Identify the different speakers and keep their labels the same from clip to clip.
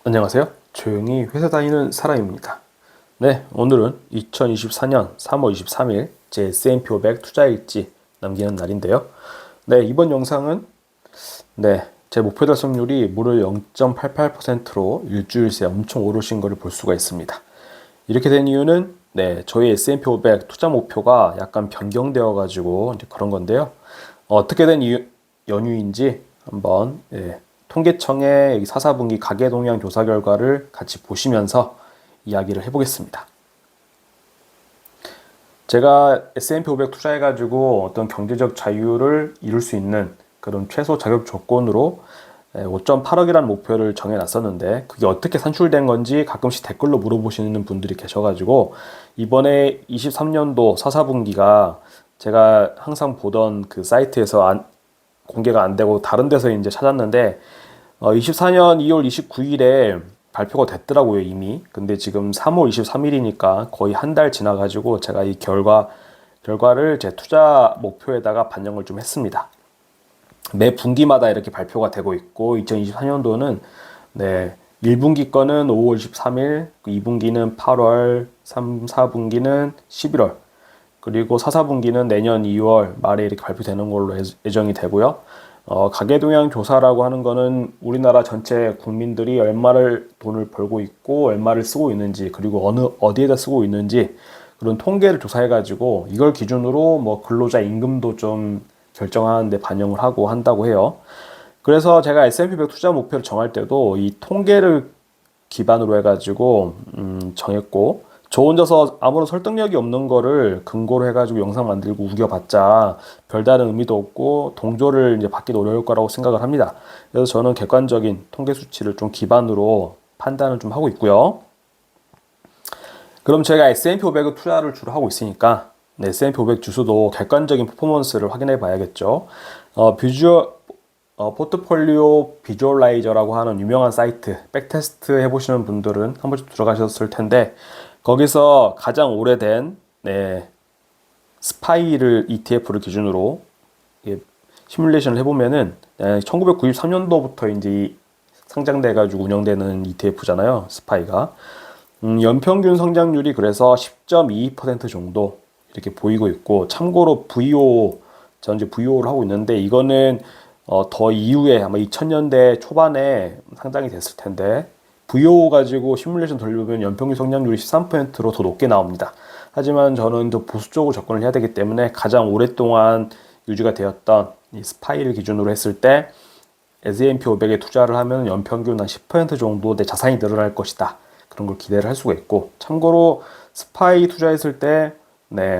Speaker 1: 안녕하세요. 조용히 회사 다니는 사람입니다. 네, 오늘은 2024년 3월 23일 제 S&P 500 투자일지 남기는 날인데요. 네, 이번 영상은 제 목표 달성률이 무려 0.88%로 일주일 새 엄청 오르신 것을 볼 수가 있습니다. 이렇게 된 이유는 저희 S&P 500 투자 목표가 약간 변경되어 가지고 이제 그런 건데요. 어떻게 된 연유인지 한번 통계청의 4분기 가계 동향 조사 결과를 같이 보시면서 이야기를 해보겠습니다. 제가 S&P 500 투자해가지고 어떤 경제적 자유를 이룰 수 있는 그런 최소 자격 조건으로 5.8억이라는 목표를 정해놨었는데 그게 어떻게 산출된 건지 가끔씩 댓글로 물어보시는 분들이 계셔가지고 이번에 23년도 4분기가 제가 항상 보던 그 사이트에서 공개가 안 되고 다른 데서 이제 찾았는데 24년 2월 29일에 발표가 됐더라고요, 이미. 근데 지금 3월 23일이니까 거의 한 달 지나가지고 제가 이 결과를 제 투자 목표에다가 반영을 좀 했습니다. 매 분기마다 이렇게 발표가 되고 있고, 2024년도는 1분기 거는 5월 13일, 2분기는 8월, 3, 4분기는 11월, 그리고 4, 4분기는 내년 2월 말에 이렇게 발표되는 걸로 예정이 되고요. 가계동향 조사라고 하는 거는 우리나라 전체 국민들이 얼마를 돈을 벌고 있고 얼마를 쓰고 있는지 그리고 어디에다 쓰고 있는지 그런 통계를 조사해가지고 이걸 기준으로 뭐 근로자 임금도 좀 결정하는 데 반영을 하고 한다고 해요. 그래서 제가 S&P 100 투자 목표를 정할 때도 이 통계를 기반으로 해가지고 정했고 저 혼자서 아무런 설득력이 없는 거를 근거로 해가지고 영상 만들고 우겨봤자 별다른 의미도 없고 동조를 이제 받기도 어려울 거라고 생각을 합니다. 그래서 저는 객관적인 통계 수치를 좀 기반으로 판단을 좀 하고 있고요. 그럼 제가 S&P 500을 투자를 주로 하고 있으니까 S&P 500 지수도 객관적인 퍼포먼스를 확인해 봐야겠죠. 포트폴리오 비주얼라이저라고 하는 유명한 사이트 백테스트 해보시는 분들은 한 번씩 들어가셨을 텐데 거기서 가장 오래된 스파이를 ETF를 기준으로 시뮬레이션을 해보면은 1993년도부터 이제 상장돼가지고 운영되는 ETF잖아요. 스파이가 연평균 성장률이 그래서 10.22% 정도 이렇게 보이고 있고 참고로 VO 전 이제 VO를 하고 있는데 이거는 더 이후에 아마 2000년대 초반에 상장이 됐을 텐데 VO 가지고 시뮬레이션 돌려보면 연평균 성장률이 13%로 더 높게 나옵니다. 하지만 저는 더 보수적으로 접근을 해야 되기 때문에 가장 오랫동안 유지가 되었던 이 스파이를 기준으로 했을 때 S&P 500에 투자를 하면 연평균 한 10% 정도 내 자산이 늘어날 것이다. 그런 걸 기대를 할 수가 있고 참고로 스파이 투자했을 때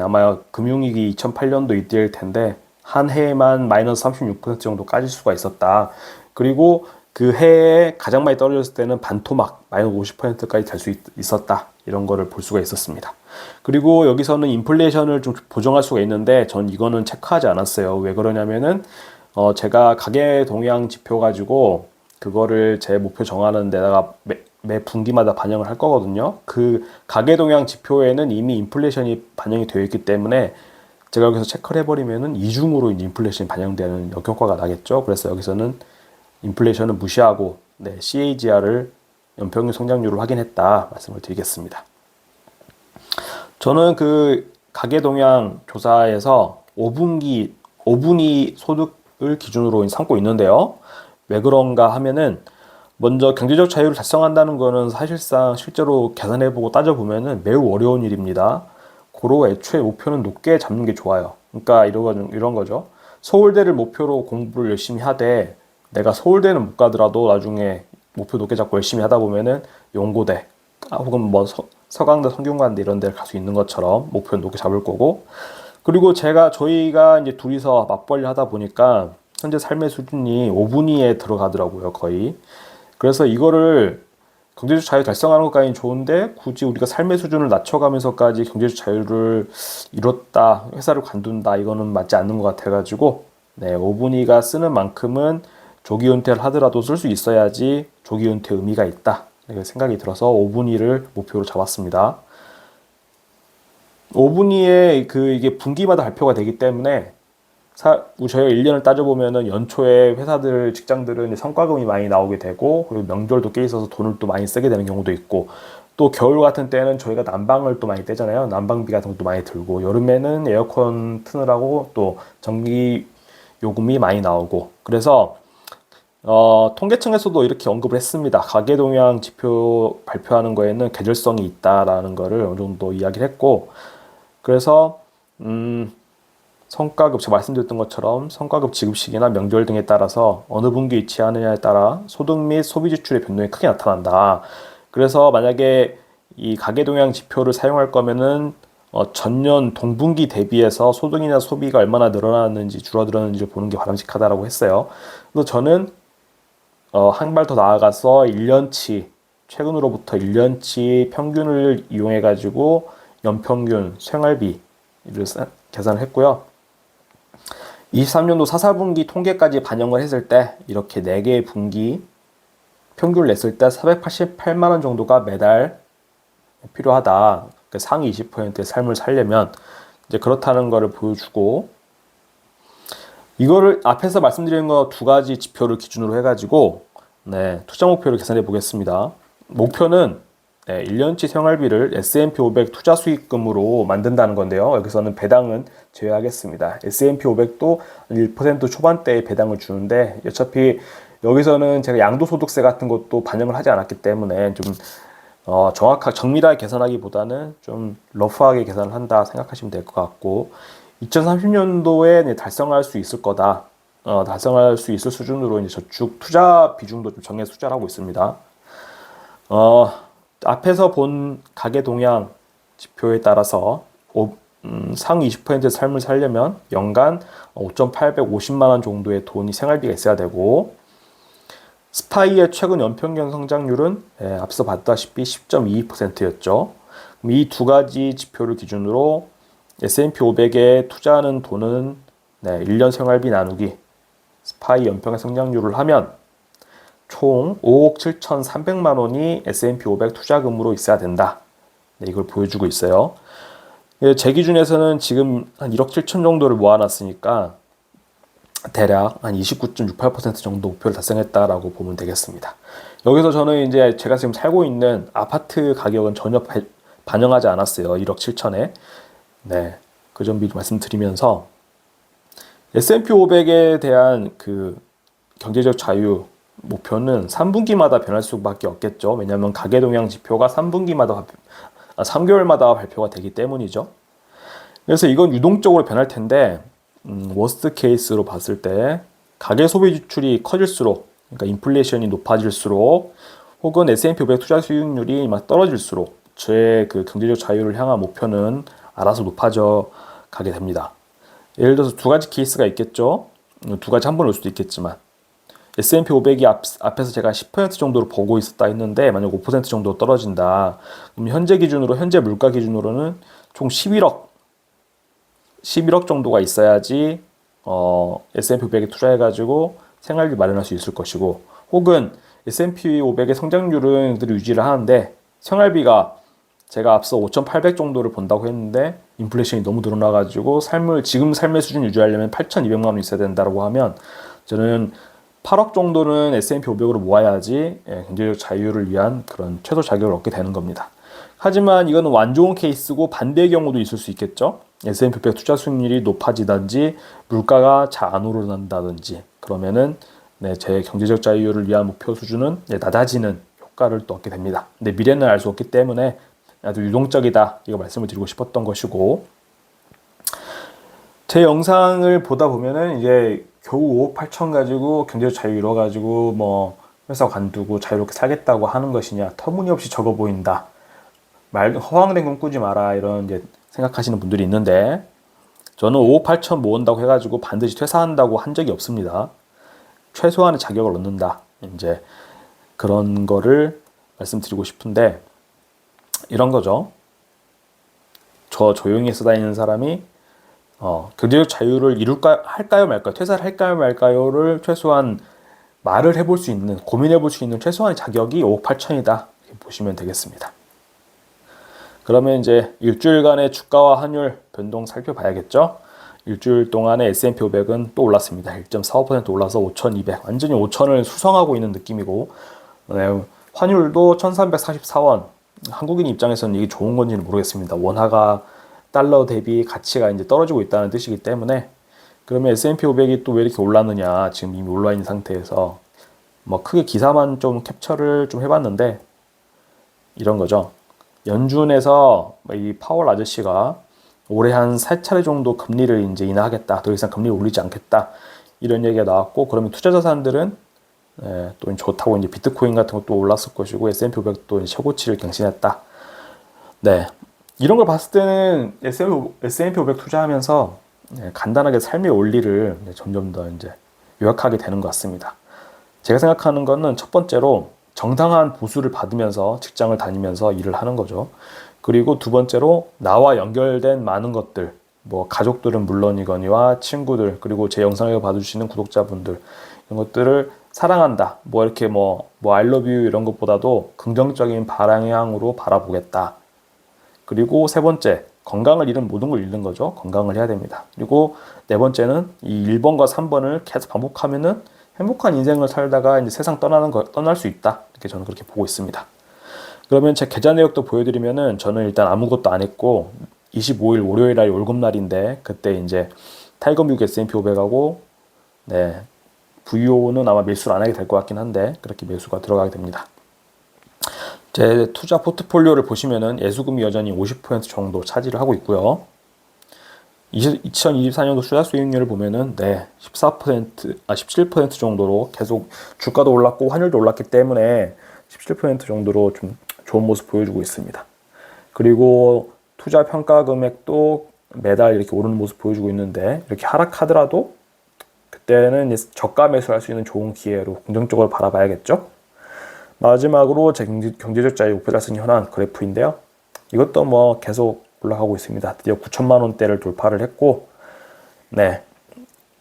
Speaker 1: 아마 금융위기 2008년도 이때일 텐데 한 해에만 마이너스 36% 정도 까질 수가 있었다. 그리고 그 해에 가장 많이 떨어졌을 때는 반토막 마이너스 50%까지 될 수 있었다. 이런 거를 볼 수가 있었습니다. 그리고 여기서는 인플레이션을 좀 보정할 수가 있는데 전 이거는 체크하지 않았어요. 왜 그러냐면은 제가 가계 동향 지표 가지고 그거를 제 목표 정하는 데다가 매 분기마다 반영을 할 거거든요. 그 가계 동향 지표에는 이미 인플레이션이 반영이 되어 있기 때문에 제가 여기서 체크를 해버리면은 이중으로 인플레이션이 반영되는 역효과가 나겠죠. 그래서 여기서는 인플레이션은 무시하고 CAGR을 연평균 성장률을 확인했다 말씀을 드리겠습니다. 저는 그 가계 동향 조사에서 5분위 소득을 기준으로 삼고 있는데요. 왜 그런가 하면은 먼저 경제적 자유를 달성한다는 거는 사실상 실제로 계산해보고 따져보면은 매우 어려운 일입니다. 고로 애초에 목표는 높게 잡는 게 좋아요. 그러니까 이런 거죠. 서울대를 목표로 공부를 열심히 하되 내가 서울대는 못 가더라도 나중에 목표 높게 잡고 열심히 하다 보면은 연고대 혹은 뭐 서강대, 성균관대 이런 데를 갈 수 있는 것처럼 목표는 높게 잡을 거고 그리고 저희가 이제 둘이서 맞벌이 하다 보니까 현재 삶의 수준이 5분위에 들어가더라고요, 거의. 그래서 이거를 경제적 자유 달성하는 것까지는 좋은데 굳이 우리가 삶의 수준을 낮춰가면서까지 경제적 자유를 이뤘다, 회사를 관둔다 이거는 맞지 않는 것 같아가지고 5분위가 쓰는 만큼은 조기 은퇴를 하더라도 쓸 수 있어야지 조기 은퇴 의미가 있다 이렇게 생각이 들어서 5분위를 목표로 잡았습니다. 5분위에 이게 분기마다 발표가 되기 때문에 저희가 1년을 따져보면은 연초에 회사들, 직장들은 성과금이 많이 나오게 되고, 그리고 명절도 꽤 있어서 돈을 또 많이 쓰게 되는 경우도 있고, 또 겨울 같은 때는 저희가 난방을 또 많이 떼잖아요. 난방비 같은 것도 많이 들고, 여름에는 에어컨 트느라고 또 전기 요금이 많이 나오고, 그래서 통계청에서도 이렇게 언급을 했습니다. 가계동향 지표 발표하는 거에는 계절성이 있다라는 거를 어느 정도 이야기를 했고, 그래서 성과급, 제가 말씀드렸던 것처럼 성과급 지급 시기나 명절 등에 따라서 어느 분기에 위치하느냐에 따라 소득 및 소비 지출의 변동이 크게 나타난다. 그래서 만약에 이 가계동향 지표를 사용할 거면은 전년 동분기 대비해서 소득이나 소비가 얼마나 늘어났는지 줄어들었는지를 보는 게 바람직하다라고 했어요. 그래서 저는 한 발 더 나아가서 1년치, 최근으로부터 1년치 평균을 이용해 가지고 연평균 생활비를 계산을 했고요. 23년도 4분기 통계까지 반영을 했을 때 이렇게 4개의 분기 평균을 냈을 때 488만 원 정도가 매달 필요하다. 그 상위 20%의 삶을 살려면 이제 그렇다는 거를 보여주고, 이거를 앞에서 말씀드린 거 2가지 지표를 기준으로 해가지고 투자 목표를 계산해 보겠습니다. 목표는 1년치 생활비를 S&P 500 투자 수익금으로 만든다는 건데요. 여기서는 배당은 제외하겠습니다. S&P 500도 1% 초반대의 배당을 주는데, 어차피 여기서는 제가 양도소득세 같은 것도 반영을 하지 않았기 때문에 좀 정확하게 정밀하게 계산하기보다는 좀 러프하게 계산을 한다 생각하시면 될 것 같고, 2030년도에 달성할 수 있을 거다. 달성할 수 있을 수준으로 이제 저축 투자 비중도 좀 정해서 투자를 하고 있습니다. 앞에서 본 가계 동향 지표에 따라서 상위 20%의 삶을 살려면 연간 5,850만 원 정도의 돈이 생활비가 있어야 되고, 스파이의 최근 연평균 성장률은 앞서 봤다시피 10.22%였죠. 이 2가지 지표를 기준으로 S&P 500에 투자하는 돈은 1년 생활비 나누기 스파이 연평균 성장률을 하면 총 5억 7,300만 원이 S&P 500 투자금으로 있어야 된다. 이걸 보여주고 있어요. 제 기준에서는 지금 한 1억 7천 정도를 모아놨으니까 대략 한 29.68% 정도 목표를 달성했다라고 보면 되겠습니다. 여기서 저는 이제 제가 지금 살고 있는 아파트 가격은 전혀 반영하지 않았어요. 1억 7천에. 그 점 미리 말씀드리면서 S&P 500에 대한 그 경제적 자유 목표는 3분기마다 변할 수밖에 없겠죠. 왜냐하면 가계동향 지표가 3개월마다 발표가 되기 때문이죠. 그래서 이건 유동적으로 변할 텐데, 워스트 케이스로 봤을 때 가계 소비 지출이 커질수록, 그러니까 인플레이션이 높아질수록, 혹은 S&P 500 투자 수익률이 막 떨어질수록 저의 그 경제적 자유를 향한 목표는 알아서 높아져 가게 됩니다. 예를 들어서 2가지 케이스가 있겠죠. 2가지 한 번에 올 수도 있겠지만, S&P 500이 앞에서 제가 10% 정도로 보고 있었다 했는데, 만약 5% 정도 떨어진다. 그럼 현재 물가 기준으로는 총 11억 정도가 있어야지 S&P 500에 투자해가지고 생활비 마련할 수 있을 것이고, 혹은 S&P 500의 성장률은 그대로 유지를 하는데 생활비가 제가 앞서 5,800 정도를 본다고 했는데 인플레이션이 너무 늘어나가지고 지금 삶의 수준 유지하려면 8,200만 원 있어야 된다고 하면, 저는 8억 정도는 S&P 500으로 모아야지 경제적 자유를 위한 그런 최소 자격을 얻게 되는 겁니다. 하지만 이거는 완 좋은 케이스고 반대의 경우도 있을 수 있겠죠. S&P 500 투자 수익률이 높아지든지 물가가 잘 안 오르는다든지, 그러면은 제 경제적 자유를 위한 목표 수준은 낮아지는 효과를 또 얻게 됩니다. 근데 미래는 알 수 없기 때문에 아주 유동적이다, 이거 말씀을 드리고 싶었던 것이고, 제 영상을 보다 보면은 이제 겨우 5억 8천 가지고 경제적 자유 이뤄가지고 뭐 회사 관두고 자유롭게 살겠다고 하는 것이냐, 터무니없이 적어 보인다, 허황된 꿈 꾸지 마라, 이런 이제 생각하시는 분들이 있는데, 저는 5억 8천 모은다고 해가지고 반드시 퇴사한다고 한 적이 없습니다. 최소한의 자격을 얻는다, 이제 그런 거를 말씀드리고 싶은데, 이런 거죠. 저 조용히 해서 다니는 사람이 경제적 자유를 할까요 말까요, 퇴사를 할까요 말까요를 최소한 말을 해볼 수 있는, 고민해볼 수 있는 최소한의 자격이 5억 8천이다 이렇게 보시면 되겠습니다. 그러면 이제 일주일간의 주가와 환율 변동 살펴봐야겠죠. 일주일 동안에 S&P 500은 또 올랐습니다. 1.45% 올라서 5,200. 완전히 5,000을 수성하고 있는 느낌이고, 네, 환율도 1,344원. 한국인 입장에서는 이게 좋은 건지는 모르겠습니다. 원화가 달러 대비 가치가 이제 떨어지고 있다는 뜻이기 때문에. 그러면 S&P 500이 또 왜 이렇게 올랐느냐? 지금 이미 올라 있는 상태에서 뭐 크게 기사만 좀 캡처를 좀 해봤는데 이런 거죠. 연준에서 이 파월 아저씨가 올해 한 3차례 정도 금리를 이제 인하하겠다. 더 이상 금리를 올리지 않겠다. 이런 얘기가 나왔고, 그러면 투자 자산들은 또 좋다고 이제 비트코인 같은 것도 올랐을 것이고, S&P 500도 최고치를 경신했다. 네. 이런 걸 봤을 때는 S&P 500 투자하면서 간단하게 삶의 원리를 점점 더 이제 요약하게 되는 것 같습니다. 제가 생각하는 거는 첫 번째로 정당한 보수를 받으면서 직장을 다니면서 일을 하는 거죠. 그리고 두 번째로 나와 연결된 많은 것들, 뭐 가족들은 물론이거니와 친구들, 그리고 제 영상을 봐주시는 구독자분들, 이런 것들을 사랑한다. 뭐 이렇게 뭐 I love you 이런 것보다도 긍정적인 방향으로 바라보겠다. 그리고 세 번째, 건강을 잃은 모든 걸 잃는 거죠. 건강을 해야 됩니다. 그리고 네 번째는 이 1번과 3번을 계속 반복하면은 행복한 인생을 살다가 이제 세상 떠날 수 있다. 이렇게 저는 그렇게 보고 있습니다. 그러면 제 계좌 내역도 보여드리면은 저는 일단 아무것도 안 했고 25일 월요일 날 월급날인데 그때 이제 타이거 미국 S&P 500하고 네, VO는 아마 매수를 안 하게 될 것 같긴 한데 그렇게 매수가 들어가게 됩니다. 제 투자 포트폴리오를 보시면은 예수금이 여전히 50% 정도 차지를 하고 있고요. 2024년도 투자 수익률을 보면은 17% 정도로 계속 주가도 올랐고 환율도 올랐기 때문에 17% 정도로 좀 좋은 모습 보여주고 있습니다. 그리고 투자 평가 금액도 매달 이렇게 오르는 모습 보여주고 있는데 이렇게 하락하더라도 그때는 저가 매수할 수 있는 좋은 기회로 긍정적으로 바라봐야겠죠. 마지막으로 제 경제적 자유 목표 달성 현황 그래프인데요. 이것도 뭐 계속 올라가고 있습니다. 드디어 9천만 원대를 돌파를 했고, 네,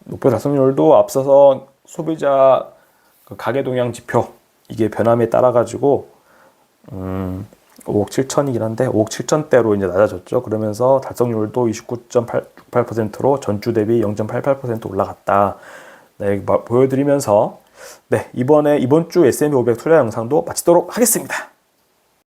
Speaker 1: 목표 달성률도 앞서서 소비자 가계 동향 지표 이게 변함에 따라 가지고 5억 7천이긴 한데 5억 7천대로 이제 낮아졌죠. 그러면서 달성률도 29.68%로 전주 대비 0.88% 올라갔다. 네, 보여드리면서 네, 이번 주 S&P 500 투자 영상도 마치도록 하겠습니다.